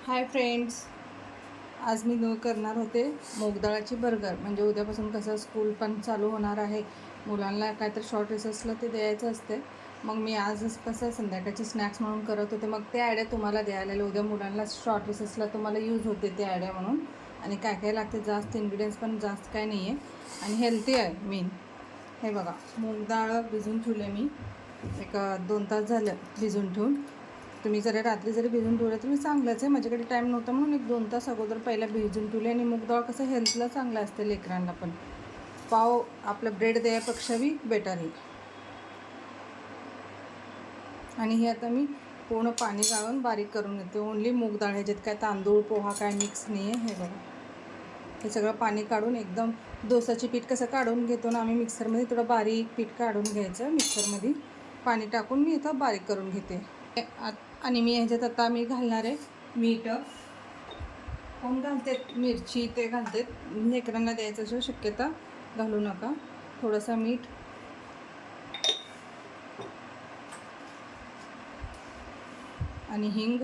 Hi friends, आज मी करणार होते मूगडाळाची बर्गर. म्हणजे उद्यापासून कसं स्कूल पण चालू होणार आहे, मुलांना काय तर शॉर्ट रिसेसला ते द्यायचं असते. मग मी आजच कसं संध्याकाळची स्नॅक्स म्हणून करत होते. मग ते आयडिया तुम्हाला द्यायला उद्या मुलांना शॉर्ट रिसेसला तुम्हाला यूज होते ते आयडिया म्हणून. आणि काय काय लागते, जास्त इन्ग्रेडियंट्स पण जास्त काय नाही आहे आणि हेल्दी आहे मेन. हे बघा, मूग डाळ भिजून ठेवले मी, एक 2 तास झालं भिजून ठेवून. तुम्ही जरा रात्री जरी भिजून ठेवलं तरी चांगलंच आहे. माझ्याकडे टाईम नव्हता म्हणून एक 2 तास अगोदर पहिला भिजून ठेवले. आणि मूग डाळ कसं हेल्थला चांगलं असतं, लेकरांना पण. पाव आपलं ब्रेड द्यायपेक्षा बी बेटर आहे. आणि हे आता मी पूर्ण पाणी गाळून बारीक करून घेते. ओन्ली मूग डाळ, ह्याच्यात काय तांदूळ पोहा काय मिक्स नाही आहे. हे बघा, हे सगळं पाणी काढून एकदम डोसाची पीठ कसं काढून घेतो ना आम्ही मिक्सरमध्ये, थोडं बारीक पीठ काढून घ्यायचं मिक्सरमध्ये. पाणी टाकून मी इथं बारीक करून घेते. आणि मी ह्याच्यात आता मी घालणार आहे मीठ. कोण घालते मिरची ते घालते, लेकरांना द्यायचं असं शक्यता घालू नका. थोडंसं मीठ आणि हिंग.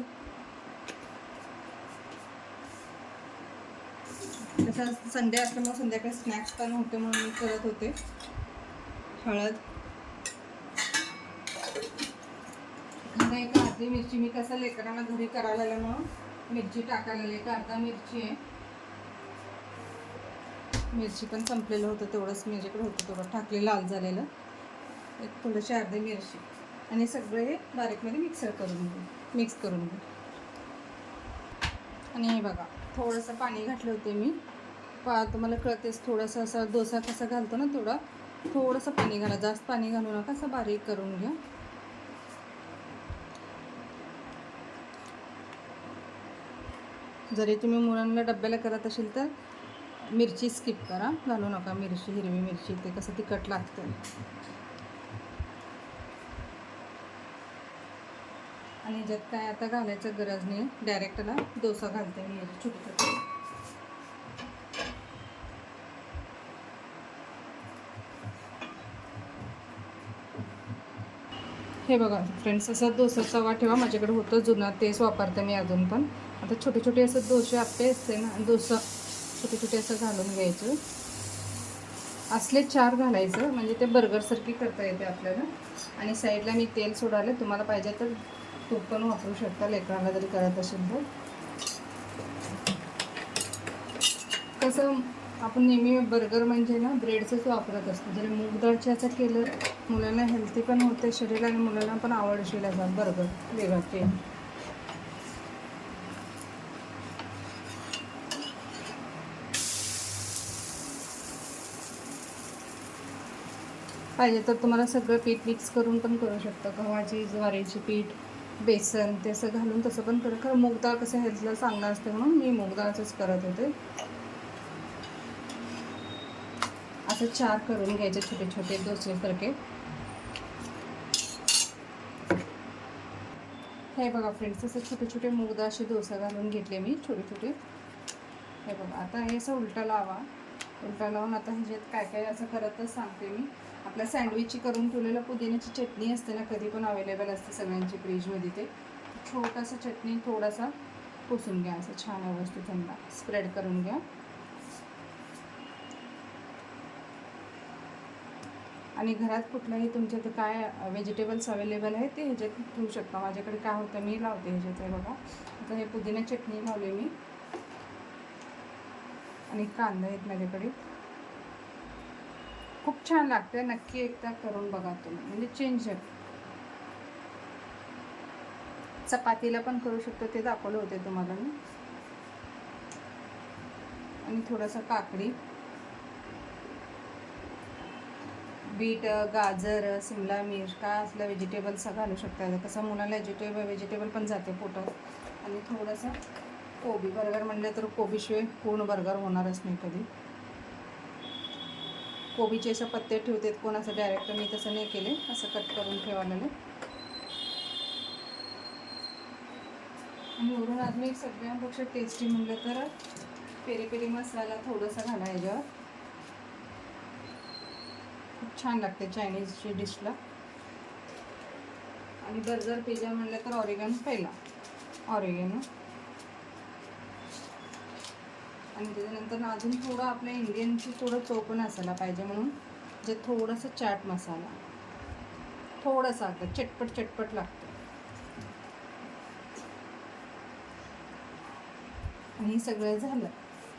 तसं संडे असल्यामुळे संध्याकाळी स्नॅक्स पण होते म्हणून मी करत होते. हळद, एक अर्धी मिरची. मी कसं लेकरांना घरी करायला आलं म्हणून मिरची टाकायला एक अर्धा मिरची आहे. मिरची पण संपलेलं होतं, तेवढंच माझ्याकडे होतं तेवढं टाकले, लाल झालेलं. एक थोडीशी अर्धी मिरची आणि सगळं हे बारीकमध्ये मिक्स करून घे. आणि हे बघा, थोडंसं पाणी घातलं होते मी. तुम्हाला कळतेच, थोडंसं असं डोसा कसा घालतो ना, थोडंसं पाणी घाला, जास्त पाणी घालू नका. असं बारीक करून घ्या. जरी तुम्ही मुलांना डब्याला करत असेल तर मिरची स्किप करा, घालू नका मिरची, हिरवी मिरची, ते कसं तिखट लागतं. आणि ह्याच्यात काय आता घालायचं गरज नाही, डायरेक्टला डोसा घालते मी छोटे छोटे. हे बघा फ्रेंड्स, असं डोसाचा तवा ठेवा. माझ्याकडे होतं जुना, तेच वापरते मी अजून पण. आता छोटे छोटे असं डोसे आप्पे असते ना, डोसा छोटे छोटे असं घालून घ्यायचं. असले 4 घालायचं, म्हणजे ते बर्गरसारखी करता येते आपल्याला. आणि साईडला मी तेल सोडायला, तुम्हाला पाहिजे तर तूप पण वापरू शकता, लेकरांना जरी करत असेल तर. कसं आपण नेहमी बर्गर म्हणजे ना ब्रेडचंच वापरत असतो. जरी मूग डाळच्या याचं केलं, मुलांना हेल्थी पण होते शरीराला आणि मुलांना पण आवडशील असा बर्गर वेगळा ते. पाहिजे तर तुम्हाला सगळं पीठ मिक्स करून पण करू शकता. गव्हाची, ज्वारीची पीठ, बेसन ते असं घालून तसं पण करू. खरं मूग डाळ कसं हेल्थला चांगलं असते म्हणून मी मूग डाळचंच करत होते. असं 4 करून घ्यायचे छोटे छोटे डोसेसारखे. हे बघा फ्रेंड्स, असं छोटे छोटे मूग डाळचे डोसा घालून घेतले मी छोटे छोटे. हे बघा, आता हे असं उलटा लावून आता ह्याच्यात काय काय असं करतच सांगते मी. आपल्या सँडविचची करून ठेवलेलं पुदिन्याची चटणी असते ना, कधी पण अवेलेबल असते सगळ्यांची फ्रीजमध्ये. ते छोटासा चटणी थोडासा पुसून घ्या, असं छान व्यवस्थित त्यांना स्प्रेड करून घ्या. आणि घरात कुठलाही तुमच्या ते काय व्हेजिटेबल्स अवेलेबल आहे ते ह्याच्यात ठेवू शकता. माझ्याकडे काय होतं मी लावते ह्याच्यात. आहे बघा, आता हे पुदिना चटणी लावले मी आणि कांदा आहेत माझ्याकडे. खूप छान लागते, नक्की एकदा करून बघा तुम्ही, म्हणजे चेंज आहे. चपातीला पण करू शकतो, ते दाखवलं होते तुम्हाला मी. आणि थोडासा काकडी, बीट, गाजर, शिमला मिर्च, काय असलं व्हेजिटेबल्स घालू शकता. कसं मुलाला व्हेजिटेबल पण जाते पोटात. आणि थोडंसं कोबी. बर्गर म्हणलं तर कोबीशिवाय पूर्ण बर्गर होणारच नाही कधी. कोबीचे असं पत्ते ठेवतात कोण, असं डायरेक्ट मी तसं नाही केले, असं कट करून ठेवालेलं. आणि वरून अजून एक सगळ्यांपेक्षा टेस्टी म्हणलं तर पेरी पेरी मसाला थोडासा घाला ह्याच्यावर. खूप छान लागते चायनीजची डिशला. आणि बर्गर पिझ्झा म्हणलं तर ऑरिगॅनो पहिला, ऑरिगॅनो. आणि त्याच्यानंतर अजून थोडं आपल्या इंडियनची थोडं चौकन असायला पाहिजे, म्हणून जे थोडंसं चाट मसाला, थोडंसं आता चटपट चटपट लागतं. आणि हे सगळं झालं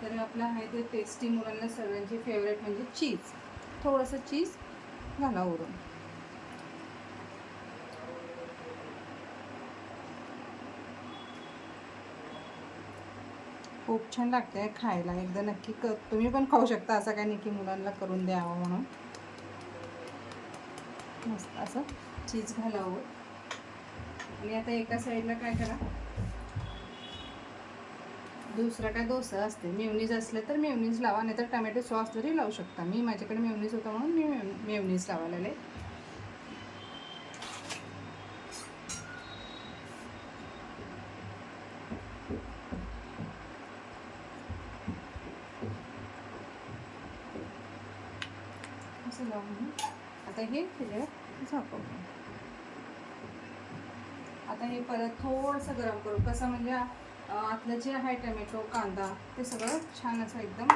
तर आपलं आहे ते टेस्टी, मुलांना सगळ्यांची फेवरेट म्हणजे चीज. थोडंसं चीज घाला वरून. खूप छान लागते खायला. एकदा नक्की तुम्ही पण खाऊ शकता, असं काही नाही की मुलांना करून द्यावं म्हणून. मस्त असं चीज घालावं. आणि आता एका साईडला काय करा, दुसरा काय डोसा असते, मेयोनीज असलं तर मेयोनीज लावा, नाहीतर टमॅटो सॉस जरी लावू शकता. मी माझ्याकडे मेयोनीज होता म्हणून मी मेयोनीज लावायला लागले. असं लावून आता हे झाकू. आता हे परत थोडंसं गरम करू. कसं म्हणजे आतलं जे आहे टमॅटो कांदा ते सगळं छान असं एकदम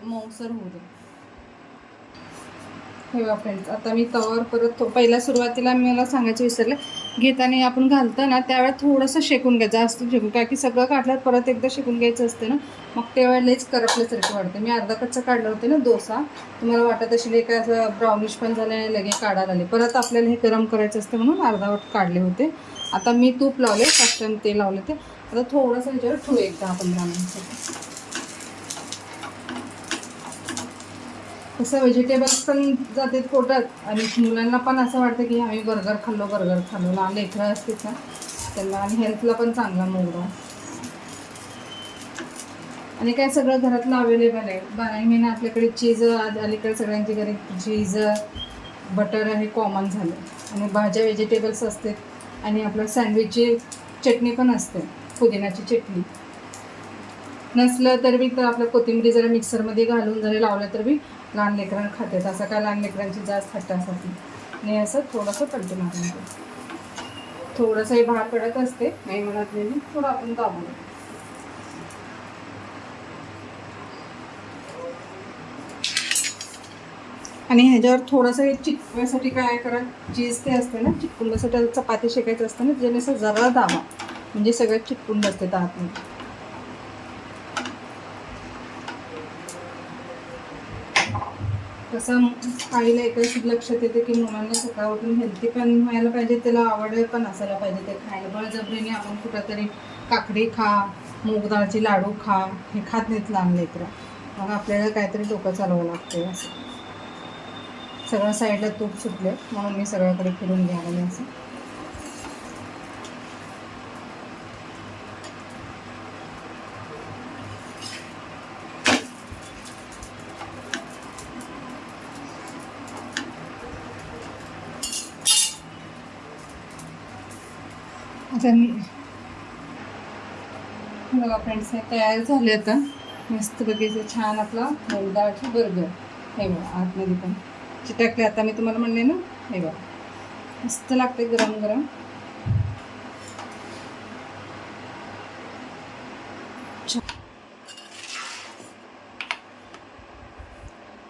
मऊसर होऊ दे. हे बघा फ्रेंड्स, आता मी तवावर परत पहिल्या सुरुवातीला मला सांगायचं विसरले, घेताना आपण घालतं ना त्यावेळेस थोडंसं शेकून घ्यायचं, जास्त शेकून, काय की सगळं काढल्यावर परत एकदा शेकून घ्यायचं असतं ना, मग त्यावेळेलाच करपल्यासारखं वाटतं. मी अर्धा कच्चा काढलं होते ना डोसा, तुम्हाला वाटत असेल काय असं ब्राउनिश पण झालं आणि लगे काढायला आले. परत आपल्याला हे गरम करायचं असतं म्हणून अर्धावट काढले होते. आता मी तूप लावले, फर्स्ट टाइम ते लावले ते. आता थोडंसं ह्याच्यावर ठेवू एक 10-15 मिनिटं. तसं व्हेजिटेबल्स पण जाते पोटात आणि मुलांना पण असं वाटतं की आम्ही बर्गर खाल्लो. लहान लेकरं असतात ना त्यांना, आणि हेल्थला पण चांगला मुलगा. आणि काय सगळं घरातलं अवेलेबल आहे. 12 महिने आपल्याकडे चीज, अलीकडे सगळ्यांच्या घरी चीज बटर हे कॉमन झालं. आणि भाज्या व्हेजिटेबल्स असते, आणि आपलं सँडविचची चटणी पण असते, पुदिनाची चटणी. नसलं तर मी तर आपलं कोथिंबीर जरा मिक्सरमध्ये घालून जरी लावलं तर मी लहान लेकरांना खातात. असं काय लहान लेकरांची जास्त खट्टासाठी नाही, असं थोडंसं पलटी मारून थोडंसं हे भात पडत असते नाही म्हणत नाही, थोडं आपण दाबून. आणि ह्याच्यावर थोडंसं हे चिटकण्यासाठी काय करा, चीज ते असते ना चिटकून बसं, त्याला चपाती शेकायचं असतं ना, त्याच्याने असं जरा दाबा म्हणजे सगळं चिटकून बसते आतमध्ये. कसं आईला एकच लक्षात येते की मुलांना सकाळ उठून हेल्थी पण व्हायला पाहिजे, त्याला आवड पण असायला पाहिजे ते खायला. बळजबरीने आपण कुठंतरी काकडी खा, मूग डाळची लाडू खा, हे खात नाहीत लहान लेकरं. मग आपल्याला काहीतरी डोकं चालवावं लागते. असं सगळ्या साईडला तूप सुटले म्हणून मी सगळ्याकडे फिरून घ्यायला असं. आता बघा फ्रेंड्स, हे तयार झाले. आता मस्त बघायचं छान आपला मूग डाळची बर्गर. हे बघा आतमध्ये पण चिटकले. आता मी तुम्हाला म्हणले ना, हे बघा मस्त लागते गरम गरम.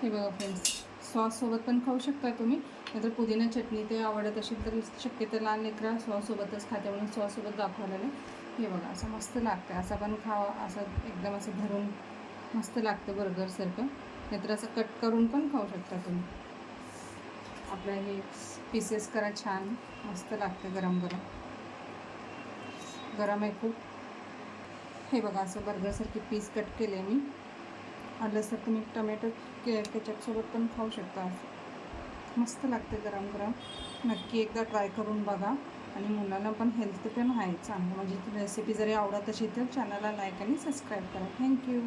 हे बघा फ्रेंड्स, सॉससोबत पण खाऊ शकता तुम्ही, नाहीतर पुदिना चटणी ते आवडत असेल तर शक्यतो लहान लेकरं सॉससोबतच खाते म्हणून सॉससोबत दाखवलेलं आहे. हे बघा असं मस्त लागतं. असं पण खावा, असं एकदम असं धरून मस्त लागतं बर्गरसारखं. नाहीतर असं कट करून पण खाऊ शकता तुम्ही. आपलं हे पीसेस करा छान, मस्त लागतं गरम गरम. गरम आहे खूप. हे बघा असं बर्गरसारखे पीस कट केले मी. आलं तर तुम्ही टमॅटो केचपसोबत पण खाऊ शकता. असं मस्त लागतं गरम गरम. नक्की एकदा ट्राय करून बघा. आणि मुलांना पण हेल्थ पण आहे चांगलं. म्हणजे रेसिपी जरी आवडत असेल तर चॅनलला लाईक आणि सबस्क्राईब करा. थँक्यू.